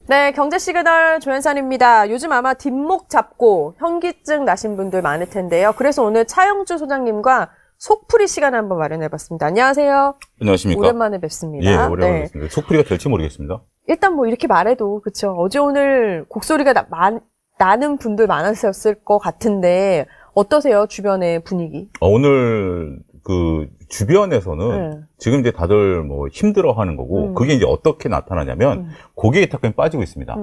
네, 경제 시그널 조현선입니다. 요즘 아마 뒷목 잡고 현기증 나신 분들 많을 텐데요. 그래서 오늘 차영주 소장님과 속풀이 시간 한번 마련해봤습니다. 안녕하세요. 안녕하십니까. 오랜만에 뵙습니다. 예, 오랜만에 뵙습니다. 속풀이가 될지 모르겠습니다. 일단 뭐 이렇게 말해도 그쵸. 어제 오늘 곡소리가 나는 분들 많았을 것 같은데 어떠세요? 주변의 분위기? 오늘 그 주변에서는 지금 이제 다들 뭐 힘들어하는 거고 그게 이제 어떻게 나타나냐면 고객의 탁감이 빠지고 있습니다.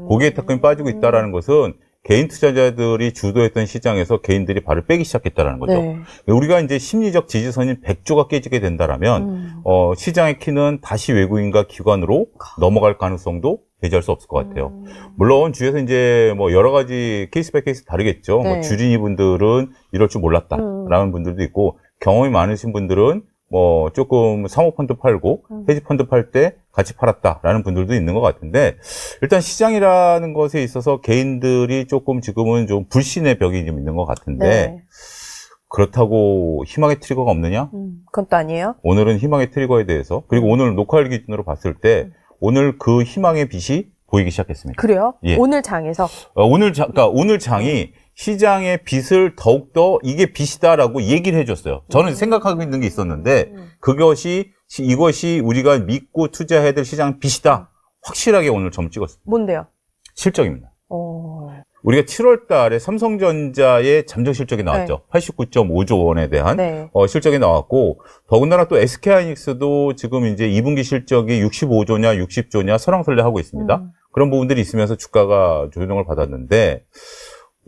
고객의 탁감이 빠지고 있다라는 것은 개인 투자자들이 주도했던 시장에서 개인들이 발을 빼기 시작했다라는 거죠. 네. 우리가 이제 심리적 지지선인 100조가 깨지게 된다라면 시장의 키는 다시 외국인과 기관으로 넘어갈 가능성도 배제할 수 없을 것 같아요. 물론 주위에서 이제 뭐 여러 가지 케이스 바이 케이스 다르겠죠. 네. 뭐 주린이 분들은 이럴 줄 몰랐다라는 분들도 있고 경험이 많으신 분들은 뭐 조금 사모펀드 팔고 헤지펀드 팔 때 같이 팔았다라는 분들도 있는 것 같은데 일단 시장이라는 것에 있어서 개인들이 조금 지금은 좀 불신의 벽이 좀 있는 것 같은데 네. 그렇다고 희망의 트리거가 없느냐? 그건 또 아니에요? 오늘은 희망의 트리거에 대해서 그리고 오늘 녹화일 기준으로 봤을 때 오늘 그 희망의 빛이 보이기 시작했습니다. 그래요? 예. 오늘 장에서? 그러니까 오늘 장이 시장의 빛을 더욱더 이게 빛이다라고 얘기를 해줬어요. 저는 생각하고 있는 게 있었는데 이것이 우리가 믿고 투자해야 될 시장 빛이다. 확실하게 오늘 점 찍었습니다. 뭔데요? 실적입니다. 우리가 7월 달에 삼성전자의 잠정 실적이 나왔죠. 네. 89.5조 원에 대한 네. 실적이 나왔고 더군다나 또 SK하이닉스도 지금 이제 2분기 실적이 65조냐 60조냐 설왕설래하고 있습니다. 그런 부분들이 있으면서 주가가 조정을 받았는데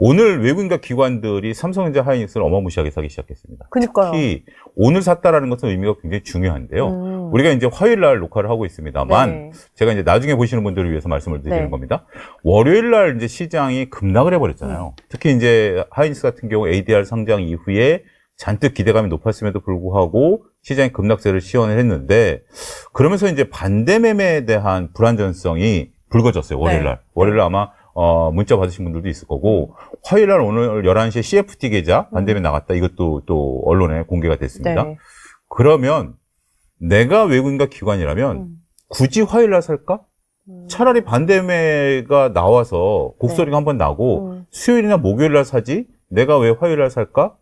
오늘 외국인과 기관들이 삼성전자 하이닉스를 어마무시하게 사기 시작했습니다. 그러니까요. 특히 오늘 샀다라는 것은 의미가 굉장히 중요한데요. 우리가 이제 화요일 날 녹화를 하고 있습니다만 네. 제가 이제 나중에 보시는 분들을 위해서 말씀을 드리는 네. 겁니다. 월요일 날 이제 시장이 급락을 해버렸잖아요. 특히 이제 하이닉스 같은 경우 ADR 상장 이후에 잔뜩 기대감이 높았음에도 불구하고 시장이 급락세를 시연을 했는데 그러면서 이제 반대 매매에 대한 불안전성이 불거졌어요. 월요일 날. 네. 월요일 날 아마 문자 받으신 분들도 있을 거고 화요일 날 오늘 11시에 CFT 계좌 반대매 나갔다. 이것도 또 언론에 공개가 됐습니다. 네. 그러면 내가 외국인과 기관이라면 굳이 화요일 날 살까? 차라리 반대매가 나와서 곡소리가 한번 나고 수요일이나 목요일 날 사지 내가 왜 화요일 날 살까?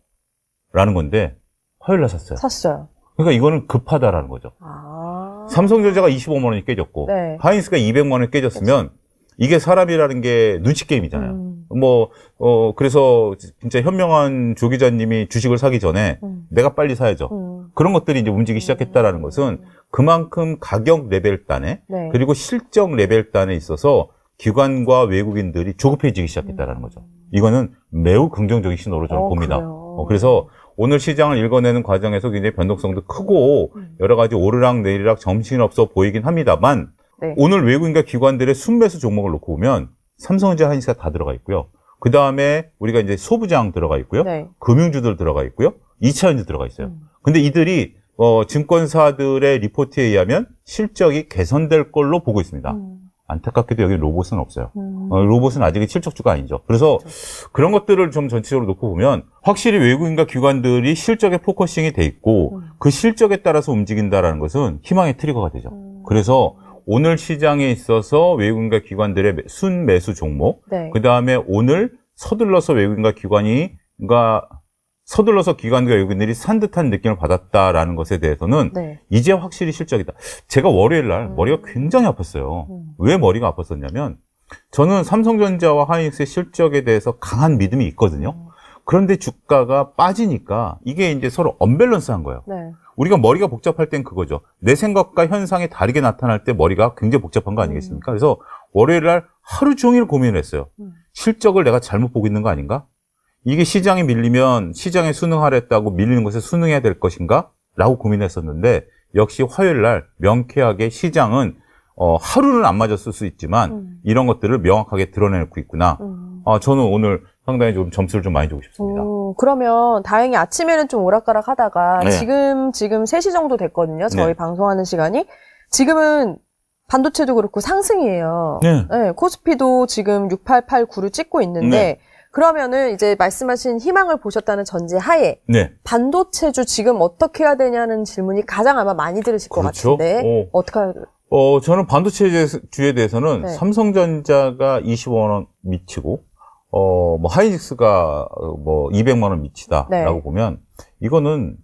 라는 건데 화요일 날 샀어요. 샀어요. 그러니까 이거는 급하다라는 거죠. 아. 삼성전자가 25만 원이 깨졌고 네. 하이닉스가 200만 원이 깨졌으면 이게 사람이라는 게 눈치 게임이잖아요. 그래서 진짜 현명한 조 기자님이 주식을 사기 전에 내가 빨리 사야죠. 그런 것들이 이제 움직이기 시작했다라는 것은 그만큼 가격 레벨 단에 네. 그리고 실적 레벨 단에 있어서 기관과 외국인들이 조급해지기 시작했다라는 거죠. 이거는 매우 긍정적인 신호로 저는 봅니다. 그래서 오늘 시장을 읽어내는 과정에서 굉장히 변동성도 크고 여러 가지 오르락 내리락 정신없어 보이긴 합니다만 네. 오늘 외국인과 기관들의 순매수 종목을 놓고 보면 삼성전자 하이닉스가 다 들어가 있고요. 그 다음에 우리가 이제 소부장 들어가 있고요. 네. 금융주들 들어가 있고요. 2차전지 들어가 있어요. 근데 이들이 증권사들의 리포트에 의하면 실적이 개선될 걸로 보고 있습니다. 안타깝게도 여기 로봇은 없어요. 로봇은 아직 실적주가 아니죠. 그래서 그런 것들을 좀 전체적으로 놓고 보면 확실히 외국인과 기관들이 실적에 포커싱이 돼 있고 그 실적에 따라서 움직인다라는 것은 희망의 트리거가 되죠. 그래서 오늘 시장에 있어서 외국인과 기관들의 순매수 종목, 네. 그 다음에 오늘 서둘러서 외국인과 기관과 외국인들이 산 듯한 느낌을 받았다라는 것에 대해서는 네. 이제 확실히 실적이다. 제가 월요일 날 머리가 굉장히 아팠어요. 왜 머리가 아팠었냐면 저는 삼성전자와 하이닉스의 실적에 대해서 강한 믿음이 있거든요. 그런데 주가가 빠지니까 이게 이제 서로 언밸런스한 거예요. 네. 우리가 머리가 복잡할 땐 그거죠. 내 생각과 현상이 다르게 나타날 때 머리가 굉장히 복잡한 거 아니겠습니까? 그래서 월요일 날 하루 종일 고민을 했어요. 실적을 내가 잘못 보고 있는 거 아닌가? 이게 시장에 밀리면 시장에 순응하랬다고 밀리는 것에 순응해야 될 것인가? 라고 고민했었는데 역시 화요일 날 명쾌하게 시장은 하루는 안 맞았을 수 있지만 이런 것들을 명확하게 드러내고 있구나. 저는 오늘 상당히 좀 점수를 좀 많이 주고 싶습니다. 그러면 다행히 아침에는 좀 오락가락 하다가 네. 지금 3시 정도 됐거든요. 저희 네. 방송하는 시간이. 지금은 반도체도 그렇고 상승이에요. 네. 네, 코스피도 지금 6889를 찍고 있는데 네. 그러면은 이제 말씀하신 희망을 보셨다는 전제 하에 네. 반도체주 지금 어떻게 해야 되냐는 질문이 가장 아마 많이 들으실 것 그렇죠. 같은데 어떻게 저는 반도체주에 대해서는 네. 삼성전자가 20원 원 미치고, 뭐, 하이닉스가 200만 원 미치다라고 네. 보면, 이거는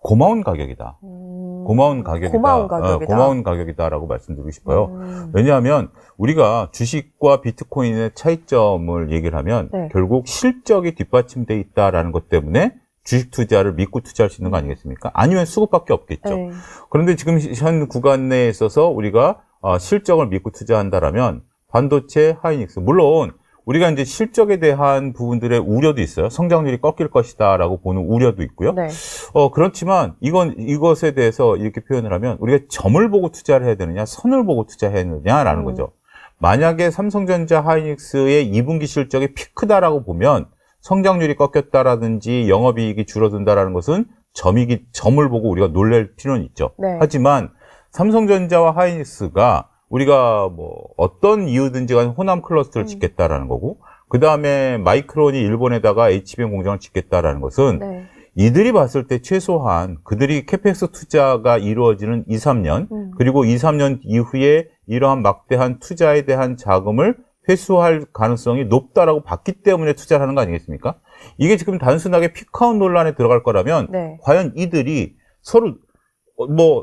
고마운 가격이다. 고마운 가격이다. 고마운 가격이다. 고마운 가격이다라고 말씀드리고 싶어요. 왜냐하면 우리가 주식과 비트코인의 차이점을 얘기를 하면 네. 결국 실적이 뒷받침돼 있다라는 것 때문에 주식 투자를 믿고 투자할 수 있는 거 아니겠습니까? 아니면 수급밖에 없겠죠. 네. 그런데 지금 현 구간 내에 있어서 우리가 실적을 믿고 투자한다라면 반도체, 하이닉스, 물론 우리가 이제 실적에 대한 부분들의 우려도 있어요. 성장률이 꺾일 것이다라고 보는 우려도 있고요. 네. 그렇지만 이것에 대해서 이렇게 표현을 하면 우리가 점을 보고 투자를 해야 되느냐, 선을 보고 투자해야 되느냐라는 거죠. 만약에 삼성전자, 하이닉스의 2분기 실적이 피크다라고 보면 성장률이 꺾였다라든지 영업이익이 줄어든다라는 것은 점을 보고 우리가 놀랄 필요는 있죠. 네. 하지만 삼성전자와 하이닉스가 우리가 어떤 이유든지 간에 호남 클러스터를 짓겠다라는 거고, 그 다음에 마이크론이 일본에다가 HBM 공장을 짓겠다라는 것은 네. 이들이 봤을 때 최소한 그들이 캐펙스 투자가 이루어지는 2, 3년, 그리고 2, 3년 이후에 이러한 막대한 투자에 대한 자금을 회수할 가능성이 높다라고 봤기 때문에 투자를 하는 거 아니겠습니까? 이게 지금 단순하게 피크아웃 논란에 들어갈 거라면, 네. 과연 이들이 서로,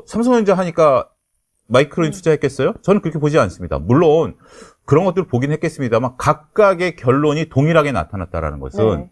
삼성전자 하니까 마이크론이 투자했겠어요? 저는 그렇게 보지 않습니다. 물론 그런 것들을 보긴 했겠습니다만 각각의 결론이 동일하게 나타났다라는 것은 네.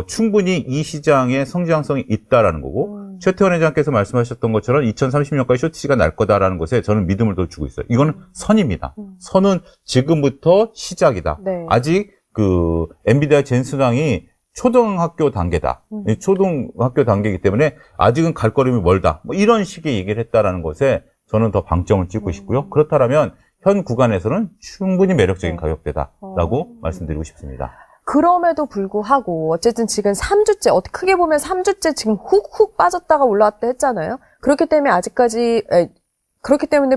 충분히 이 시장에 성장성이 있다라는 거고 최태원 회장께서 말씀하셨던 것처럼 2030년까지 쇼트시가 날 거다라는 것에 저는 믿음을 더 주고 있어요. 이거는 선입니다. 선은 지금부터 시작이다. 네. 아직 그 엔비디아 젠슨왕이 초등학교 단계다. 초등학교 단계이기 때문에 아직은 갈 걸음이 멀다. 이런 식의 얘기를 했다라는 것에 저는 더 방점을 찍고 싶고요. 그렇다면 현 구간에서는 충분히 매력적인 가격대다라고 말씀드리고 싶습니다. 그럼에도 불구하고 어쨌든 지금 3주째, 크게 보면 3주째 지금 훅훅 빠졌다가 올라왔다 했잖아요. 그렇기 때문에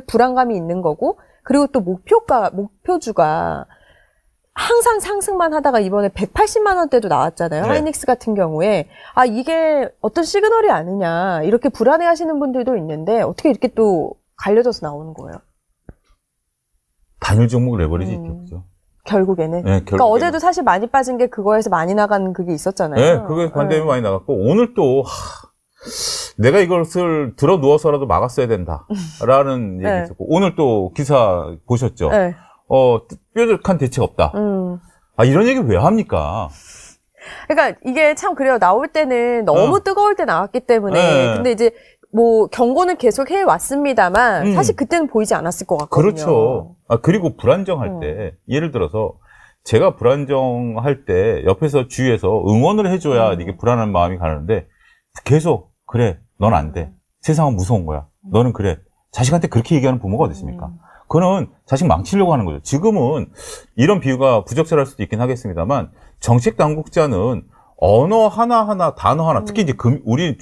불안감이 있는 거고, 그리고 또 목표주가 항상 상승만 하다가 이번에 180만 원대도 나왔잖아요. 네. 하이닉스 같은 경우에. 이게 어떤 시그널이 아니냐, 이렇게 불안해 하시는 분들도 있는데, 어떻게 이렇게 또 갈려져서 나오는 거예요? 단일 종목 레버리지 있겠죠. 결국에는. 네, 그러니까 어제도 사실 많이 빠진 게 그거에서 많이 나간 그게 있었잖아요. 네, 그게 반대로 많이 나갔고, 오늘 또, 내가 이것을 들어 누워서라도 막았어야 된다라는 얘기 있었고, 오늘 또 기사 보셨죠? 네. 뾰족한 대책 없다. 이런 얘기 왜 합니까? 그러니까 이게 참 그래요. 나올 때는 너무 뜨거울 때 나왔기 때문에. 네. 근데 이제 경고는 계속 해왔습니다만, 사실 그때는 보이지 않았을 것 같거든요. 그렇죠. 그리고 불안정할 때, 예를 들어서, 제가 불안정할 때, 옆에서 주위에서 응원을 해줘야 이게 불안한 마음이 가는데, 계속, 그래, 넌 안 돼. 세상은 무서운 거야. 너는 그래. 자식한테 그렇게 얘기하는 부모가 어디 있습니까? 그거는 자식 망치려고 하는 거죠. 지금은 이런 비유가 부적절할 수도 있긴 하겠습니다만, 정책 당국자는 언어 하나하나, 단어 하나, 특히 이제 우리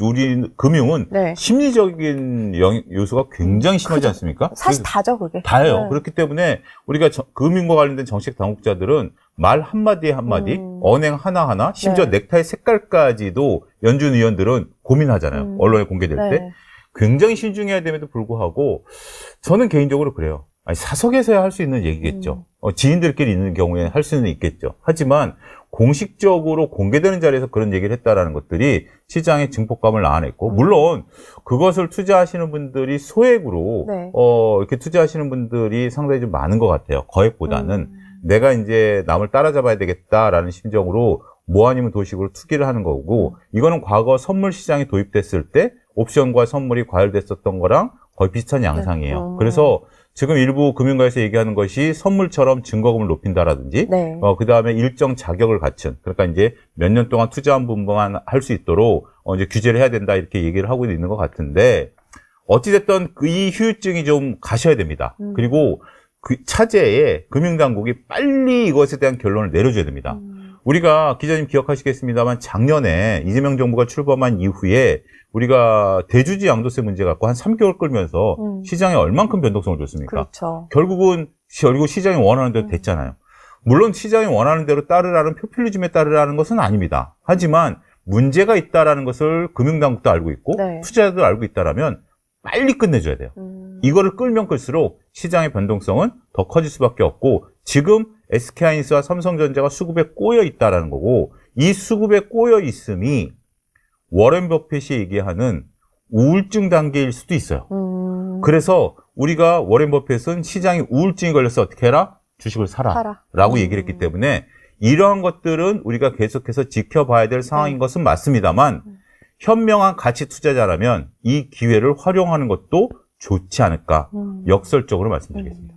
금융은 네. 심리적인 요소가 굉장히 심하지 않습니까? 사실 다죠, 그게. 다예요. 네. 그렇기 때문에 우리가 금융과 관련된 정책 당국자들은 말 한마디에 한마디, 언행 하나하나, 심지어 네. 넥타이 색깔까지도 연준 의원들은 고민하잖아요. 언론에 공개될 네. 때. 굉장히 신중해야 됨에도 불구하고 저는 개인적으로 그래요. 사석에서야 할 수 있는 얘기겠죠. 지인들끼리 있는 경우에 할 수는 있겠죠. 하지만 공식적으로 공개되는 자리에서 그런 얘기를 했다라는 것들이 시장에 증폭감을 나타냈고, 물론 그것을 투자하시는 분들이 소액으로 네. 이렇게 투자하시는 분들이 상당히 좀 많은 것 같아요. 거액보다는 내가 이제 남을 따라잡아야 되겠다라는 심정으로 뭐 아니면 도식으로 투기를 하는 거고, 이거는 과거 선물 시장이 도입됐을 때 옵션과 선물이 과열됐었던 거랑 거의 비슷한 양상이에요. 그래서 지금 일부 금융가에서 얘기하는 것이 선물처럼 증거금을 높인다라든지, 네. 그 다음에 일정 자격을 갖춘, 그러니까 이제 몇 년 동안 투자한 부분만 할 수 있도록 이제 규제를 해야 된다 이렇게 얘기를 하고 있는 것 같은데, 어찌됐든 이 후유증이 좀 가셔야 됩니다. 그리고 그 차제에 금융당국이 빨리 이것에 대한 결론을 내려줘야 됩니다. 우리가 기자님 기억하시겠습니다만 작년에 이재명 정부가 출범한 이후에 우리가 대주주 양도세 문제 갖고 한 3개월 끌면서 시장에 얼만큼 변동성을 줬습니까? 그렇죠. 결국 시장이 원하는 대로 됐잖아요. 물론 시장이 원하는 대로 따르라는 포퓰리즘에 따르라는 것은 아닙니다. 하지만 문제가 있다라는 것을 금융당국도 알고 있고 네. 투자자도 알고 있다라면 빨리 끝내줘야 돼요. 이거를 끌면 끌수록 시장의 변동성은 더 커질 수밖에 없고 지금 SK하이닉스와 삼성전자가 수급에 꼬여 있다라는 거고 이 수급에 꼬여 있음이 워렌 버핏이 얘기하는 우울증 단계일 수도 있어요. 그래서 우리가 워렌 버핏은 시장에 우울증이 걸려서 어떻게 해라? 주식을 사라. 라고 얘기를 했기 때문에 이러한 것들은 우리가 계속해서 지켜봐야 될 상황인 것은 맞습니다만 현명한 가치 투자자라면 이 기회를 활용하는 것도 좋지 않을까 역설적으로 말씀드리겠습니다.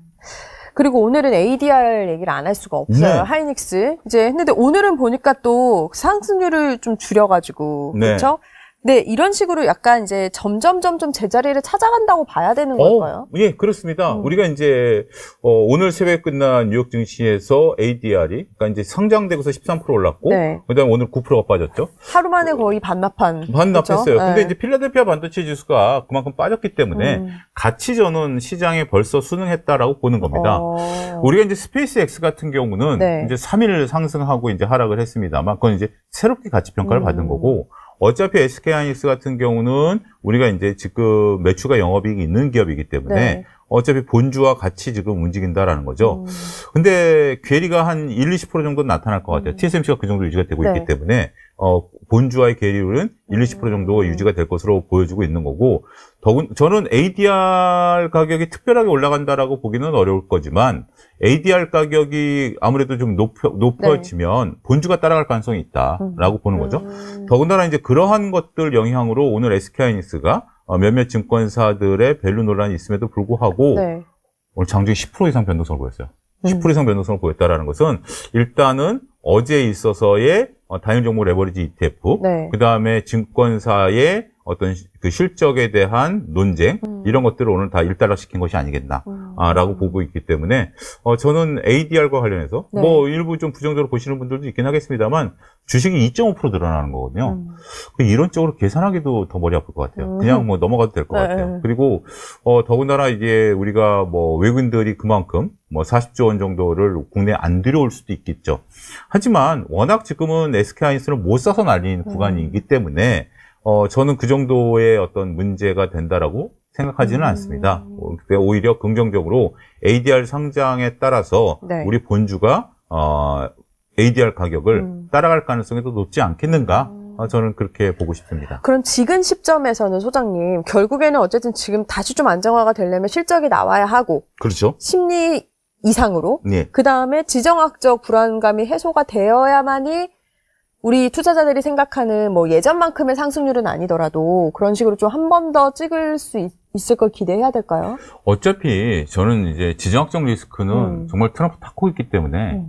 그리고 오늘은 ADR 얘기를 안 할 수가 없어요. 네. 하이닉스. 이제 했는데 오늘은 보니까 또 상승률을 좀 줄여가지고. 네. 그렇죠? 네, 이런 식으로 약간 이제 점점 제자리를 찾아간다고 봐야 되는 걸까요? 예, 그렇습니다. 우리가 이제, 오늘 새벽에 끝난 뉴욕 증시에서 ADR이, 그러니까 이제 상장되고서 13% 올랐고, 네. 그 다음에 오늘 9%가 빠졌죠. 하루 만에 거의 반납했어요. 반납했어요. 그렇죠? 근데 네. 이제 필라델피아 반도체 지수가 그만큼 빠졌기 때문에 가치 전환 시장에 벌써 순응했다라고 보는 겁니다. 우리가 이제 스페이스 X 같은 경우는 네. 이제 3일 상승하고 이제 하락을 했습니다만, 그건 이제 새롭게 가치 평가를 받은 거고, 어차피 SK하이닉스 같은 경우는 우리가 이제 지금 매출과 영업이익이 있는 기업이기 때문에 네. 어차피 본주와 같이 지금 움직인다라는 거죠. 근데 괴리가 한 1, 20% 정도 나타날 것 같아요. TSMC가 그 정도 유지가 되고 네. 있기 때문에 본주와의 괴리율은 1, 20% 정도 유지가 될 것으로 보여지고 있는 거고 저는 ADR 가격이 특별하게 올라간다라고 보기는 어려울 거지만 ADR 가격이 아무래도 좀 높아지면 본주가 따라갈 가능성이 있다라고 보는 거죠. 더군다나 이제 그러한 것들 영향으로 오늘 SK하이닉스가 몇몇 증권사들의 밸류 논란이 있음에도 불구하고 네. 오늘 장중에 10% 이상 변동성을 보였어요. 10% 이상 변동성을 보였다라는 것은 일단은 어제에 있어서의 단일 종목 레버리지 ETF, 네. 그 다음에 증권사의 어떤 그 실적에 대한 논쟁 이런 것들을 오늘 다 일단락시킨 것이 아니겠나라고 보고 있기 때문에 저는 ADR과 관련해서 네. 뭐 일부 좀 부정적으로 보시는 분들도 있긴 하겠습니다만 주식이 2.5% 늘어나는 거거든요. 이런 쪽으로 계산하기도 더 머리 아플 것 같아요. 그냥 뭐 넘어가도 될 것 네. 같아요. 그리고 더군다나 이제 우리가 뭐 외국인들이 그만큼 뭐 40조 원 정도를 국내에 안 들여올 수도 있겠죠. 하지만 워낙 지금은 SK하이닉스는 못 사서 날리는 구간이기 때문에 저는 그 정도의 어떤 문제가 된다라고 생각하지는 않습니다. 오히려 긍정적으로 ADR 상장에 따라서 네. 우리 본주가 ADR 가격을 따라갈 가능성이 더 높지 않겠는가? 저는 그렇게 보고 싶습니다. 그럼 지금 시점에서는 소장님, 결국에는 어쨌든 지금 다시 좀 안정화가 되려면 실적이 나와야 하고, 그렇죠? 심리 이상으로, 네. 그 다음에 지정학적 불안감이 해소가 되어야만이 우리 투자자들이 생각하는 뭐 예전만큼의 상승률은 아니더라도 그런 식으로 좀 한 번 더 찍을 수 있을 걸 기대해야 될까요? 어차피 저는 이제 지정학적 리스크는 정말 트럼프 타고 있기 때문에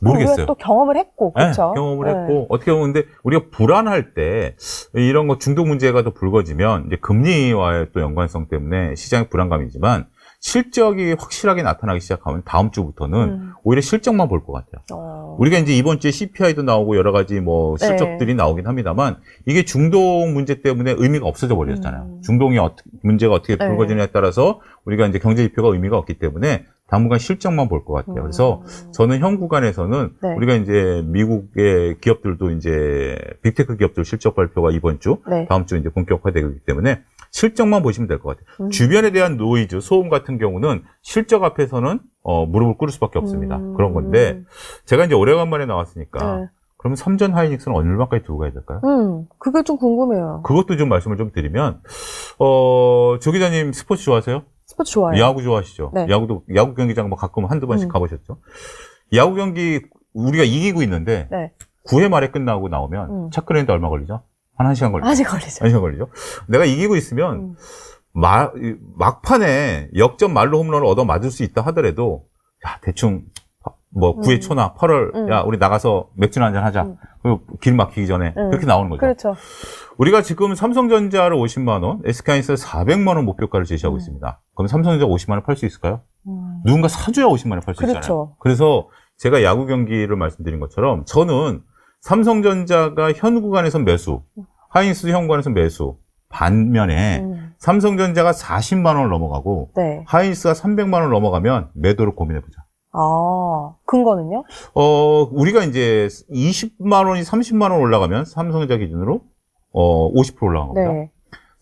모르겠어요. 우리가 또 경험을 했고, 그렇죠? 네, 경험을 했고 어떻게 보면 근데 우리가 불안할 때 이런 거 중독 문제가 더 불거지면 이제 금리와의 또 연관성 때문에 시장의 불안감이지만 실적이 확실하게 나타나기 시작하면 다음 주부터는 오히려 실적만 볼 것 같아요. 우리가 이제 이번 주에 CPI도 나오고 여러 가지 뭐 실적들이 나오긴 합니다만 이게 중독 문제 때문에 의미가 없어져 버렸잖아요. 중독이 문제가 어떻게 불거지냐에 따라서 우리가 이제 경제 지표가 의미가 없기 때문에 당분간 실적만 볼 것 같아요. 그래서 저는 현 구간에서는 네. 우리가 이제 미국의 기업들도 이제 빅테크 기업들 실적 발표가 이번 주, 네. 다음 주 이제 본격화되기 때문에 실적만 보시면 될 것 같아요. 주변에 대한 노이즈, 소음 같은 경우는 실적 앞에서는 무릎을 꿇을 수밖에 없습니다. 그런 건데 제가 이제 오래간만에 나왔으니까 네. 그러면 삼전 하이닉스는 얼마까지 두고 가야 될까요? 그게 좀 궁금해요. 그것도 좀 말씀을 좀 드리면 조 기자님 스포츠 좋아하세요? 스포츠 좋아요. 야구 좋아하시죠? 네. 야구 경기장 뭐 가끔 한두 번씩 가보셨죠? 야구 경기 우리가 이기고 있는데 네. 9회 말에 끝나고 나오면 차 끓이는데 얼마 걸리죠? 한 1시간 걸리죠? 아직 걸리죠. 1시간 걸리죠? 내가 이기고 있으면 막판에 역전 말로 홈런을 얻어 맞을 수 있다 하더라도 야 대충 뭐 9회 초나 8월 야 우리 나가서 맥주나 한잔 하자. 그리고 길 막히기 전에 그렇게 나오는 거죠. 그렇죠. 우리가 지금 삼성전자를 50만 원, SK하이닉스 400만 원 목표가를 제시하고 있습니다. 그럼 삼성전자 50만 원 팔 수 있을까요? 누군가 사줘야 50만 원 팔 수 있잖아요. 그렇죠. 그래서 제가 야구 경기를 말씀드린 것처럼 저는 삼성전자가 현 구간에서 매수, 하이닉스 현 구간에서 매수, 반면에 삼성전자가 40만 원을 넘어가고 네. 하이닉스가 300만 원을 넘어가면 매도를 고민해보자. 근거는요? 우리가 이제 20만 원이 30만 원 올라가면 삼성전자 기준으로 50% 올라간 겁니다. 네.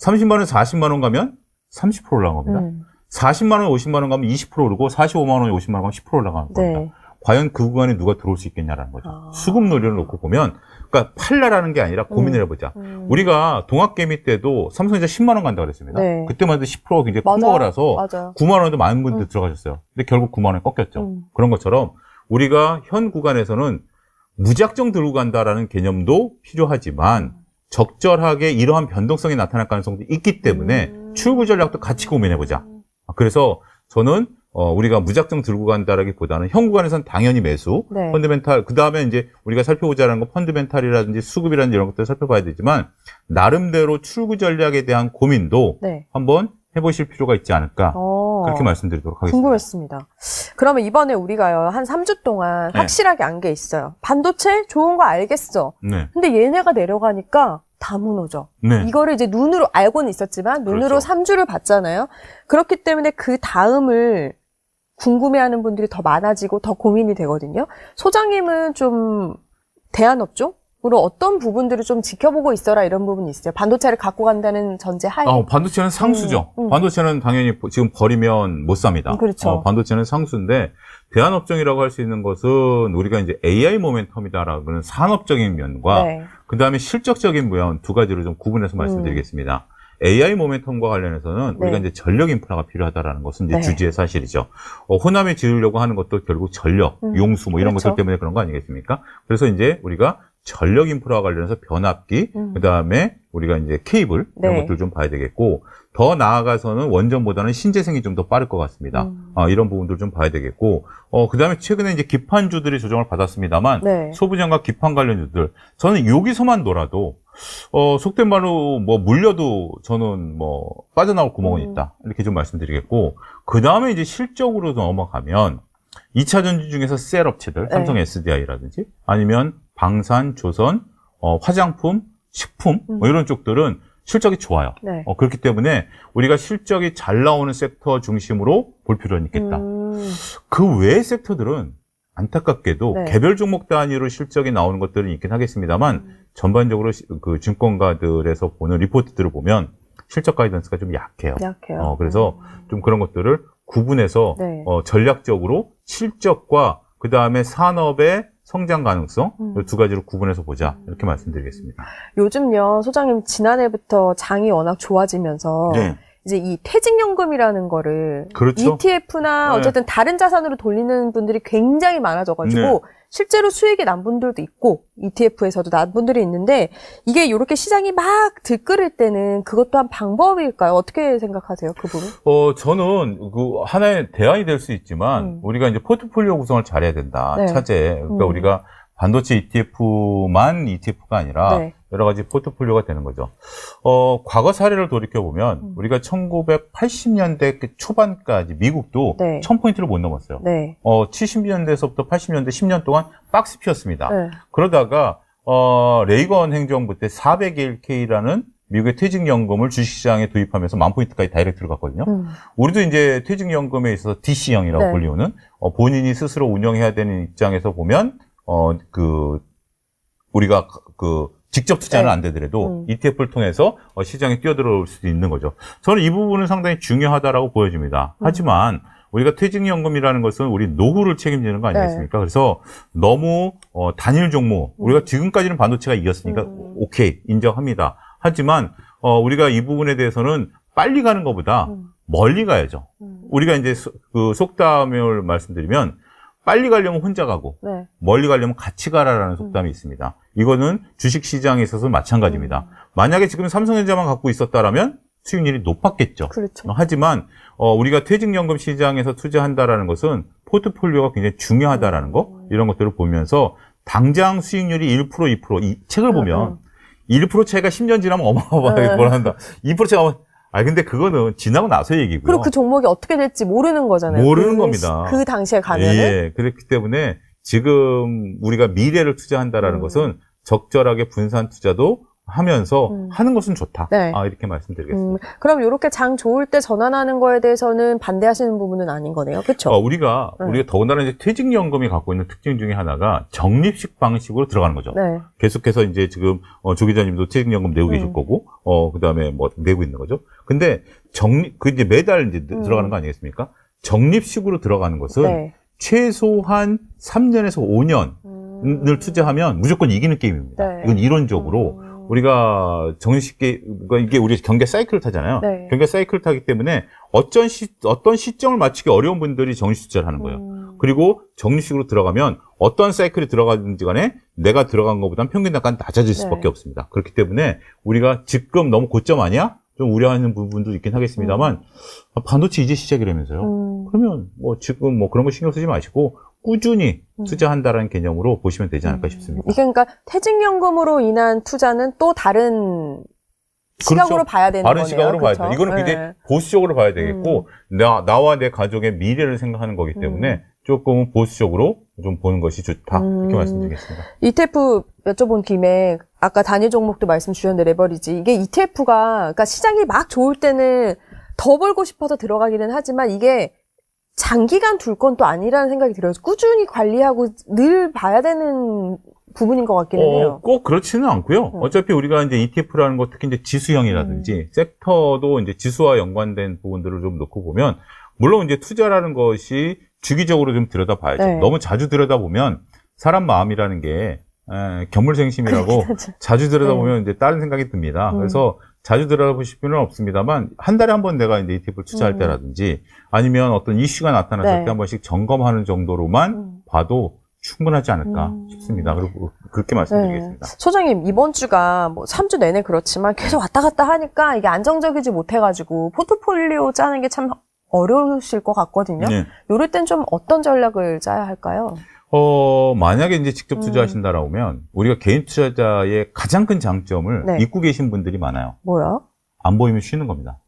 30만 원, 40만 원 가면 30% 올라간 겁니다. 40만 원, 50만 원 가면 20% 오르고 45만 원, 50만 원 가면 10% 올라가는 겁니다. 네. 과연 그 구간에 누가 들어올 수 있겠냐라는 거죠. 수급 논리를 놓고 보면, 그러니까 팔라라는 게 아니라 고민을 해보자. 우리가 동학개미 때도 삼성전자 10만 원 간다고 그랬습니다. 네. 그때만 해도 10%가 굉장히 큰 맞아요. 거라서 맞아요. 9만 원에도 많은 분들 들어가셨어요. 근데 결국 9만 원에 꺾였죠. 그런 것처럼 우리가 현 구간에서는 무작정 들고 간다라는 개념도 필요하지만 적절하게 이러한 변동성이 나타날 가능성도 있기 때문에 출구 전략도 같이 고민해보자. 그래서 저는 우리가 무작정 들고 간다라기보다는 현 구간에서는 당연히 매수, 네. 펀드멘탈, 그 다음에 이제 우리가 살펴보자는 건 펀드멘탈이라든지 수급이라든지 이런 것들을 살펴봐야 되지만 나름대로 출구 전략에 대한 고민도 네. 한번 해보실 필요가 있지 않을까 그렇게 말씀드리도록 하겠습니다. 궁금했습니다. 그러면 이번에 우리가요, 한 3주 동안 네. 확실하게 안 게 있어요. 반도체 좋은 거 알겠어. 네. 근데 얘네가 내려가니까 다 무너져. 네. 이거를 이제 눈으로 알고는 있었지만 눈으로 그렇죠. 3주를 봤잖아요. 그렇기 때문에 그 다음을 궁금해하는 분들이 더 많아지고 더 고민이 되거든요. 소장님은 좀 대안업종으로 어떤 부분들을 좀 지켜보고 있어라 이런 부분이 있어요. 반도체를 갖고 간다는 전제 하에. 반도체는 상수죠. 반도체는 당연히 지금 버리면 못 삽니다. 그렇죠. 반도체는 상수인데 대안업종이라고 할 수 있는 것은 우리가 이제 AI 모멘텀이다라는 산업적인 면과 네. 그 다음에 실적적인 면 두 가지로 좀 구분해서 말씀드리겠습니다. AI 모멘텀과 관련해서는 우리가 이제 전력 인프라가 필요하다라는 것은 이제 네. 주지의 사실이죠. 호남에 지으려고 하는 것도 결국 전력, 용수 뭐 이런 그렇죠. 것들 때문에 그런 거 아니겠습니까? 그래서 이제 우리가 전력 인프라와 관련해서 변압기, 그 다음에 우리가 이제 케이블 이런 네. 것들 좀 봐야 되겠고 더 나아가서는 원전보다는 신재생이 좀 더 빠를 것 같습니다. 이런 부분들 좀 봐야 되겠고 그 다음에 최근에 이제 기판주들이 조정을 받았습니다만 네. 소부장과 기판 관련주들 저는 여기서만 놀아도 속된 말로 뭐 물려도 저는 뭐 빠져나올 구멍은 있다 이렇게 좀 말씀드리겠고 그 다음에 이제 실적으로 넘어가면 2차 전지 중에서 셀 업체들 네. 삼성 SDI라든지 아니면 방산, 조선, 화장품, 식품 뭐 이런 쪽들은 실적이 좋아요. 네. 그렇기 때문에 우리가 실적이 잘 나오는 섹터 중심으로 볼 필요는 있겠다. 그 외의 섹터들은 안타깝게도 네. 개별 종목 단위로 실적이 나오는 것들은 있긴 하겠습니다만 전반적으로 그 증권가들에서 보는 리포트들을 보면 실적 가이던스가 좀 약해요. 약해요. 그래서 좀 그런 것들을 구분해서 네. 전략적으로 실적과 그 다음에 산업의 성장 가능성 이 두 가지로 구분해서 보자 이렇게 말씀드리겠습니다. 요즘요, 소장님 지난해부터 장이 워낙 좋아지면서 네. 이제 이 퇴직연금이라는 거를 그렇죠. ETF나 네. 어쨌든 다른 자산으로 돌리는 분들이 굉장히 많아져가지고 네. 실제로 수익이 난 분들도 있고 ETF에서도 난 분들이 있는데 이게 이렇게 시장이 막 들끓을 때는 그것 또한 방법일까요? 어떻게 생각하세요? 그 부분? 저는 그 하나의 대안이 될 수 있지만 우리가 이제 포트폴리오 구성을 잘해야 된다. 네. 차제. 그러니까 우리가 반도체 ETF만 ETF가 아니라 네. 여러 가지 포트폴리오가 되는 거죠. 과거 사례를 돌이켜보면 우리가 1980년대 초반까지 미국도 네. 1000포인트를 못 넘었어요. 네. 70년대에서부터 80년대 10년 동안 박스 피었습니다. 네. 그러다가 레이건 행정부 때 401K라는 미국의 퇴직연금을 주식시장에 도입하면서 10,000포인트까지 다이렉트로 갔거든요. 우리도 이제 퇴직연금에 있어서 DC형이라고 네. 불리우는 본인이 스스로 운영해야 되는 입장에서 보면 우리가 직접 투자는 네. 안 되더라도 ETF를 통해서 시장에 뛰어들어올 수도 있는 거죠. 저는 이 부분은 상당히 중요하다라고 보여집니다. 하지만 우리가 퇴직연금이라는 것은 우리 노후를 책임지는 거 아니겠습니까? 그래서 너무 단일 종목, 우리가 지금까지는 반도체가 이겼으니까 오케이, 인정합니다. 하지만 우리가 이 부분에 대해서는 빨리 가는 것보다 멀리 가야죠. 우리가 이제 그 속담을 말씀드리면 빨리 가려면 혼자 가고 네. 멀리 가려면 같이 가라라는 속담이 있습니다. 이거는 주식시장에 있어서 마찬가지입니다. 만약에 지금 삼성전자만 갖고 있었다라면 수익률이 높았겠죠. 그렇죠. 하지만 우리가 퇴직연금 시장에서 투자한다라는 것은 포트폴리오가 굉장히 중요하다라는 거 이런 것들을 보면서 당장 수익률이 1% 2% 이 책을 보면 1% 차이가 10년 지나면 어마어마하게 벌어난다. 2% 차이가 근데 그거는 지나고 나서 얘기고요. 그리고 그 종목이 어떻게 될지 모르는 거잖아요. 모르는 겁니다. 그 당시에 가면은. 예, 그렇기 때문에 지금 우리가 미래를 투자한다라는 것은 적절하게 분산 투자도 하면서 하는 것은 좋다. 네. 이렇게 말씀드리겠습니다. 그럼 이렇게 장 좋을 때 전환하는 거에 대해서는 반대하시는 부분은 아닌 거네요. 그렇죠? 우리가 더군다나 이제 퇴직연금이 갖고 있는 특징 중에 하나가 적립식 방식으로 들어가는 거죠. 네. 계속해서 이제 지금 조 기자님도 퇴직연금 내고 계실 거고, 그다음에 뭐 내고 있는 거죠. 근데 이제 매달 이제 들어가는 거 아니겠습니까? 적립식으로 들어가는 것은 네. 최소한 3년에서 5년을 투자하면 무조건 이기는 게임입니다. 네. 이건 이론적으로. 우리가 이게 우리 경제 사이클을 타잖아요. 네. 경제 사이클을 타기 때문에 어떤 시점을 맞추기 어려운 분들이 적립식 투자를 하는 거예요. 그리고 적립식으로 들어가면 어떤 사이클이 들어가든지 간에 내가 들어간 것보다는 평균 단가는 낮아질 수밖에 없습니다. 그렇기 때문에 우리가 지금 너무 고점 아니야? 좀 우려하는 부분도 있긴 하겠습니다만 반도체 이제 시작이라면서요. 그러면 뭐 지금 뭐 그런 거 신경 쓰지 마시고 꾸준히 투자한다라는 개념으로 보시면 되지 않을까 싶습니다. 이게 그러니까 퇴직연금으로 인한 투자는 또 다른 시각으로 그렇죠. 봐야 되는 다른 거네요. 시각으로 그렇죠? 봐야 돼. 이거는 굉장히 보수적으로 봐야 되겠고 나와 내 가족의 미래를 생각하는 거기 때문에 조금 보수적으로 좀 보는 것이 좋다. 이렇게 말씀드리겠습니다. ETF 여쭤본 김에 아까 단위 종목도 말씀 주셨는데 레버리지 이게 ETF가 그러니까 시장이 막 좋을 때는 더 벌고 싶어서 들어가기는 하지만 이게 장기간 둘 건 또 아니라는 생각이 들어요. 꾸준히 관리하고 늘 봐야 되는 부분인 것 같기는 해요. 꼭 그렇지는 않고요. 어차피 우리가 이제 ETF라는 거 특히 이제 지수형이라든지 섹터도 이제 지수와 연관된 부분들을 좀 놓고 보면 물론 이제 투자라는 것이 주기적으로 좀 들여다봐야죠. 네. 너무 자주 들여다보면 사람 마음이라는 게 견물생심이라고 자주 들여다보면 이제 다른 생각이 듭니다. 그래서 자주 들여다보실 필요는 없습니다만 한 달에 한 번 내가 이제 ETF를 투자할 때라든지 아니면 어떤 이슈가 나타났을 때 한 번씩 점검하는 정도로만 봐도 충분하지 않을까 싶습니다. 그리고 그렇게 말씀드리겠습니다. 소장님 이번 주가 뭐 3주 내내 그렇지만 계속 왔다 갔다 하니까 이게 안정적이지 못해가지고 포트폴리오 짜는 게 참 어려우실 것 같거든요. 네. 이럴 땐 좀 어떤 전략을 짜야 할까요? 만약에 이제 직접 투자하신다라고 하면 우리가 개인 투자자의 가장 큰 장점을 잊고 계신 분들이 많아요. 뭐야? 안 보이면 쉬는 겁니다.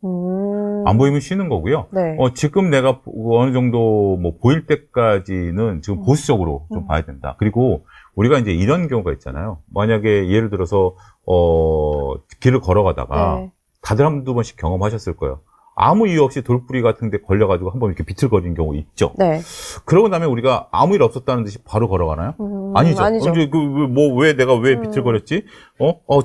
안 보이면 쉬는 거고요. 네. 지금 내가 어느 정도 뭐 보일 때까지는 지금 보수적으로 좀 봐야 된다. 그리고 우리가 이제 이런 경우가 있잖아요. 만약에 예를 들어서 길을 걸어가다가 다들 한두 번씩 경험하셨을 거예요. 아무 이유 없이 돌뿌리 같은 데 걸려가지고 한번 이렇게 비틀거리는 경우 있죠. 네. 그러고 나면 우리가 아무 일 없었다는 듯이 바로 걸어가나요? 아니죠. 이제 왜 내가 왜 비틀거렸지?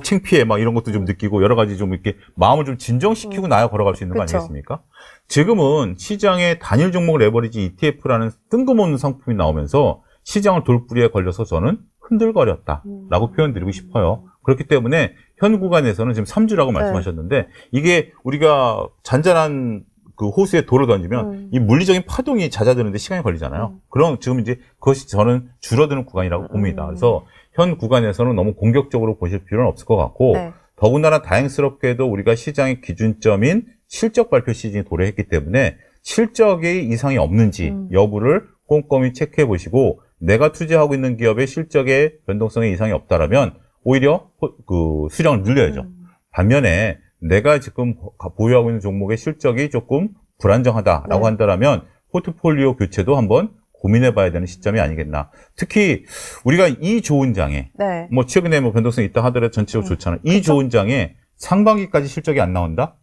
창피해. 막 이런 것도 좀 느끼고 여러 가지 좀 이렇게 마음을 좀 진정시키고 나야 걸어갈 수 있는 거 아니겠습니까? 지금은 시장에 단일 종목 레버리지 ETF라는 뜬금없는 상품이 나오면서 시장을 돌뿌리에 걸려서 저는 흔들거렸다라고 표현드리고 싶어요. 그렇기 때문에 현 구간에서는 지금 3주라고 말씀하셨는데 이게 우리가 잔잔한 그 호수에 돌을 던지면 이 물리적인 파동이 잦아드는데 시간이 걸리잖아요. 그럼 지금 이제 그것이 저는 줄어드는 구간이라고 봅니다. 그래서 현 구간에서는 너무 공격적으로 보실 필요는 없을 것 같고 더군다나 다행스럽게도 우리가 시장의 기준점인 실적 발표 시즌이 도래했기 때문에 실적의 이상이 없는지 여부를 꼼꼼히 체크해 보시고 내가 투자하고 있는 기업의 실적의 변동성에 이상이 없다라면 오히려 그 수량을 늘려야죠. 반면에 내가 지금 보유하고 있는 종목의 실적이 조금 불안정하다라고 한다면 포트폴리오 교체도 한번 고민해 봐야 되는 시점이 아니겠나. 특히 우리가 이 좋은 장에 뭐 최근에 뭐 변동성이 있다 하더라도 전체적으로 좋잖아요. 이 좋은 장에 상반기까지 실적이 안 나온다?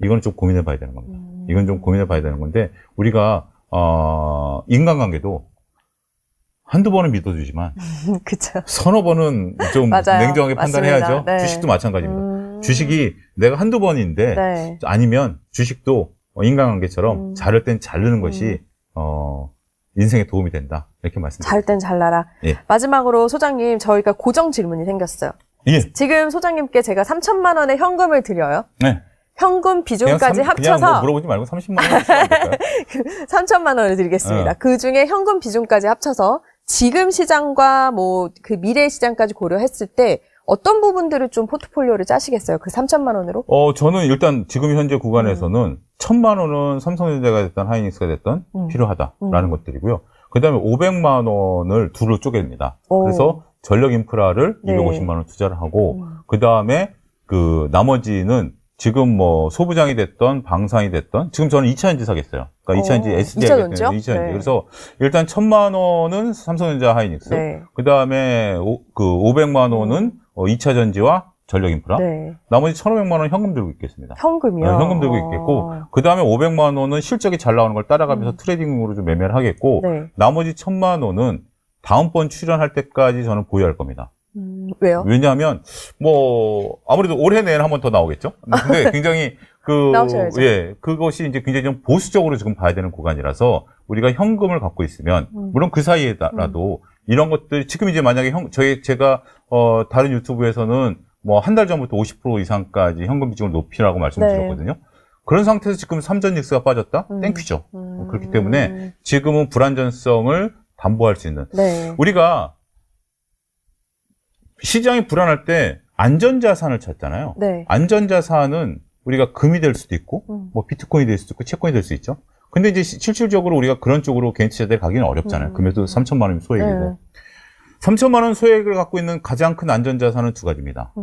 이건 좀 고민해 봐야 되는 겁니다. 이건 좀 고민해 봐야 되는 건데 우리가 인간관계도 한두 번은 믿어주지만 그쵸. 서너 번은 좀 냉정하게 판단해야죠. 맞습니다. 주식도 마찬가지입니다. 주식이 내가 한두 번인데 아니면 주식도 인간관계처럼 자를 땐 자르는 것이 인생에 도움이 된다. 이렇게 말씀드립니다. 자를 땐 잘라라. 마지막으로 소장님 저희가 고정 질문이 생겼어요. 지금 소장님께 제가 3천만 원의 현금을 드려요. 현금 비중까지 합쳐서 그냥 뭐 물어보지 말고 30만 원 하시면 될까요? 3천만 원을 드리겠습니다. 그 중에 현금 비중까지 합쳐서 지금 시장과 뭐 그 미래 시장까지 고려했을 때 어떤 부분들을 좀 포트폴리오를 짜시겠어요? 그 3천만 원으로? 저는 일단 지금 현재 구간에서는 1,000만 원은 삼성전자가 됐든 하이닉스가 됐든 필요하다라는 것들이고요. 그다음에 500만 원을 둘로 쪼갭니다. 그래서 전력 인프라를 250만 원 투자를 하고 그다음에 그 나머지는 지금 뭐 소부장이 됐던 방상이 됐던 지금 저는 2차전지 사겠어요. 그러니까 2차전지 SDI 됐든 2차전지. 그래서 일단 1,000만 원은 삼성전자 하이닉스. 그다음에 그 500만 원은 2차전지와 전력 인프라. 네. 나머지 1,500만 원은 현금 들고 있겠습니다. 현금이요? 현금 들고 있겠고, 그 다음에 500만 원은 실적이 잘 나오는 걸 따라가면서 트레이딩으로 좀 매매를 하겠고, 네. 나머지 1,000만 원은 다음번 출연할 때까지 저는 보유할 겁니다. 왜요? 왜냐하면 뭐 아무래도 올해 내내 한 번 더 나오겠죠. 근데 굉장히 나오셔야죠. 예, 그것이 이제 굉장히 좀 보수적으로 지금 봐야 되는 구간이라서 우리가 현금을 갖고 있으면 물론 그 사이에라도 이런 것들 지금 이제 만약에 제가 다른 유튜브에서는 뭐 한 달 전부터 50% 이상까지 현금 비중을 높이라고 말씀드렸거든요. 그런 상태에서 지금 삼전 닉스가 빠졌다? 땡큐죠. 그렇기 때문에 지금은 불안전성을 담보할 수 있는 네. 우리가 시장이 불안할 때 안전자산을 찾잖아요. 네. 안전자산은 우리가 금이 될 수도 있고, 뭐 비트코인이 될 수도 있고, 채권이 될 수 있죠. 근데 이제 실질적으로 우리가 그런 쪽으로 개인 투자자들이 가기는 어렵잖아요. 금액도 3천만 원이면 소액이고. 네. 3천만 원 소액을 갖고 있는 가장 큰 안전자산은 두 가지입니다.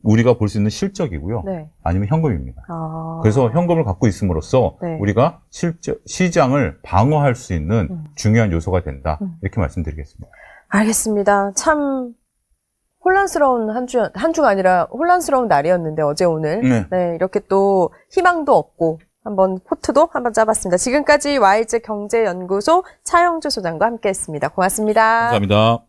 우리가 볼 수 있는 실적이고요. 네. 아니면 현금입니다. 아. 그래서 현금을 갖고 있음으로써 네. 우리가 시장을 방어할 수 있는 중요한 요소가 된다. 이렇게 말씀드리겠습니다. 알겠습니다. 참 혼란스러운 한 주가 아니라 혼란스러운 날이었는데 어제 오늘 네. 이렇게 또 희망도 없고 한번 포트도 한번 짜봤습니다. 지금까지 YG 경제연구소 차영주 소장과 함께했습니다. 고맙습니다. 감사합니다.